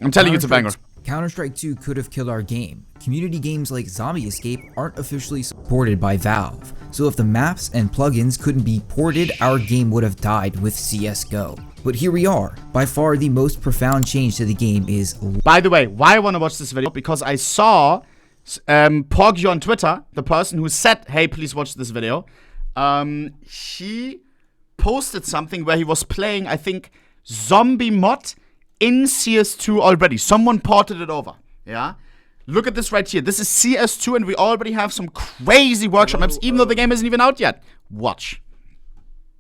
I'm telling you, it's a banger. Counter-Strike 2 could have killed our game. Community games like Zombie Escape aren't officially supported by Valve, so if the maps and plugins couldn't be ported, our game would have died with CSGO. But here we are. By far the most profound change to the game is... By the way, why I want to watch this video? Because I saw Poggy on Twitter, the person who said, hey, please watch this video. He posted something where he was playing, I think, zombie mod in CS2 already. Someone ported it over, yeah? Look at this right here. This is CS2 and we already have some crazy workshop maps, even though the game isn't even out yet. Watch.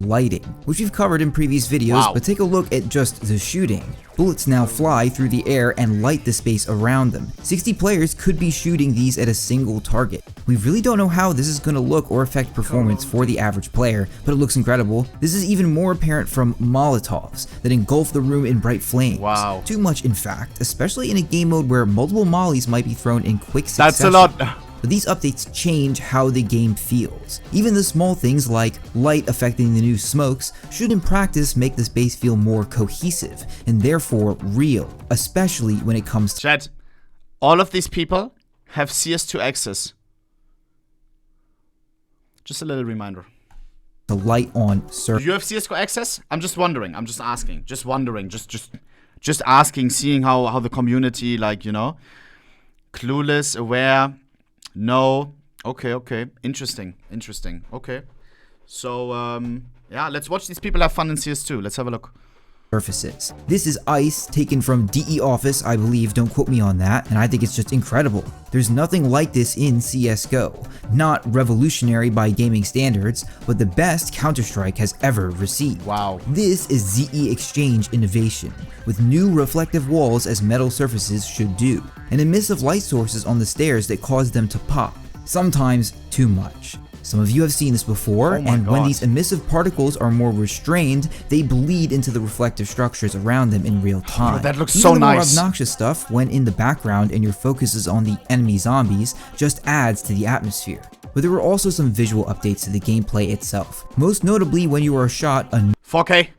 Lighting, which we've covered in previous videos, but take a look at just the shooting. Bullets now fly through the air and light the space around them. 60 players could be shooting these at a single target. We really don't know how this is going to look or affect performance for the average player, but it looks incredible. This is even more apparent from Molotovs that engulf the room in bright flames. Wow. Too much, in fact, especially in a game mode where multiple mollies might be thrown in quick succession. That's a lot. But these updates change how the game feels. Even the small things like light affecting the new smokes should in practice make the space feel more cohesive and therefore real, especially when it comes to... Chat, all of these people have CS2 access. Just a little reminder. The light on server. Do you have CSGO access? I'm just wondering. I'm just asking. Just wondering. Just asking, seeing how the community, like, you know, clueless, aware. No. Okay. Interesting. Okay. So, yeah, let's watch these people have fun in CS2. Let's have a look. Surfaces. This is Ice, taken from DE Office, I believe, don't quote me on that, and I think it's just incredible. There's nothing like this in CSGO. Not revolutionary by gaming standards, but the best Counter-Strike has ever received. Wow. This is ZE Exchange innovation, with new reflective walls as metal surfaces should do, and a mist of light sources on the stairs that cause them to pop, sometimes too much. Some of you have seen this before, and when these emissive particles are more restrained, they bleed into the reflective structures around them in real time. Oh, that looks Even so the nice. more obnoxious stuff, when in the background and your focus is on the enemy zombies, just adds to the atmosphere. But there were also some visual updates to the gameplay itself. Most notably when you are shot, a 4K.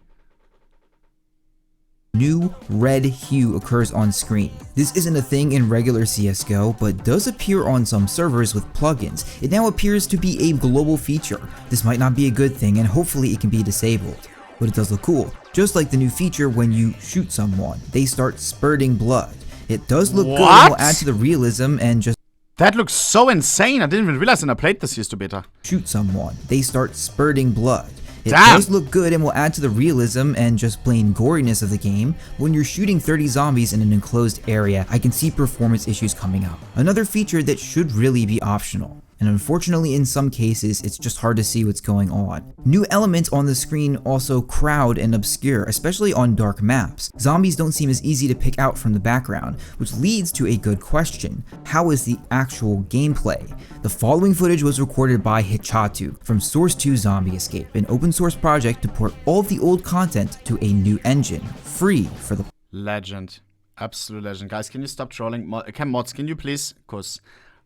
new red hue occurs on screen. This isn't a thing in regular CSGO, but does appear on some servers with plugins. It now appears to be a global feature. This might not be a good thing, and hopefully it can be disabled. But it does look cool. Just like the new feature when you shoot someone, they start spurting blood. It does look good and will add to the realism and just... That looks so insane. I didn't even realize when I played this CS2 beta. Shoot someone, they start spurting blood. It Damn. does look good and will add to the realism and just plain goriness of the game. When you're shooting 30 zombies in an enclosed area, I can see performance issues coming up. Another feature that should really be optional. And unfortunately in some cases, it's just hard to see what's going on. New elements on the screen also crowd and obscure, especially on dark maps. Zombies don't seem as easy to pick out from the background, which leads to a good question. How is the actual gameplay? The following footage was recorded by Hichatu from Source 2 Zombie Escape, an open source project to port all of the old content to a new engine, free for the... Legend. Absolute legend. Guys, can you stop trolling? Mods, can you please? Cause,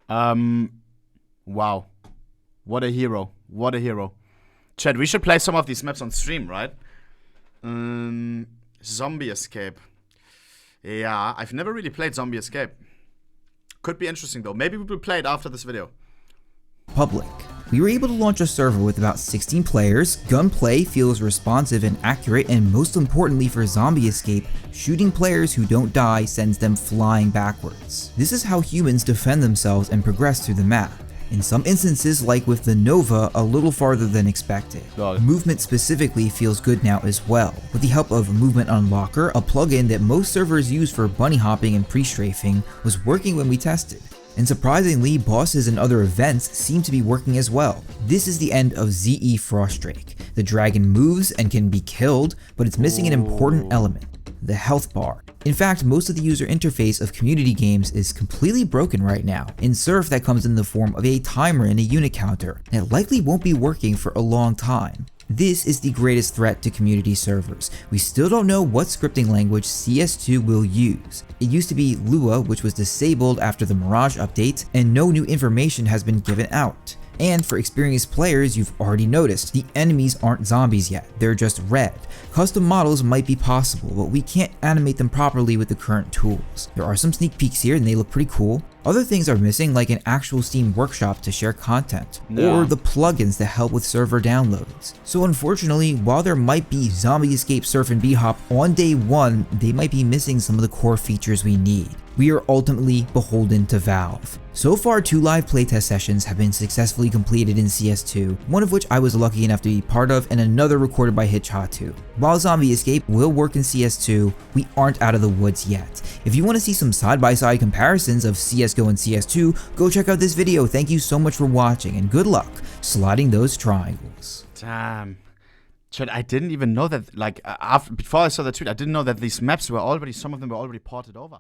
wow. What a hero. What a hero. Chat, we should play some of these maps on stream, right? Zombie Escape. Yeah, I've never really played Zombie Escape. Could be interesting though. Maybe we will play it after this video. Public. We were able to launch a server with about 16 players. Gunplay feels responsive and accurate, and most importantly for Zombie Escape, shooting players who don't die sends them flying backwards. This is how humans defend themselves and progress through the map. In some instances, like with the Nova, a little farther than expected. Movement specifically feels good now as well. With the help of Movement Unlocker, a plugin that most servers use for bunny hopping and pre-strafing, was working when we tested. And surprisingly, bosses and other events seem to be working as well. This is the end of ZE Frostdrake. The dragon moves and can be killed, but it's missing an important element, the health bar. In fact, most of the user interface of community games is completely broken right now. In Surf, that comes in the form of a timer and a unit counter, and it likely won't be working for a long time. This is the greatest threat to community servers. We still don't know what scripting language CS2 will use. It used to be Lua, which was disabled after the Mirage update, and no new information has been given out. And for experienced players, you've already noticed, the enemies aren't zombies yet, they're just red. Custom models might be possible, but we can't animate them properly with the current tools. There are some sneak peeks here and they look pretty cool. Other things are missing, like an actual Steam workshop to share content, or the plugins that help with server downloads. So unfortunately, while there might be Zombie Escape Surf and B-Hop on day one, they might be missing some of the core features we need. We are ultimately beholden to Valve. So far, 2 live playtest sessions have been successfully completed in CS2, one of which I was lucky enough to be part of and another recorded by Hitchhatu. While Zombie Escape will work in CS2, we aren't out of the woods yet. If you want to see some side-by-side comparisons of CSGO and CS2, go check out this video. Thank you so much for watching and good luck sliding those triangles. Damn. Chat, I didn't even know that, like, before I saw the tweet, I didn't know that these maps were already, some of them were already ported over.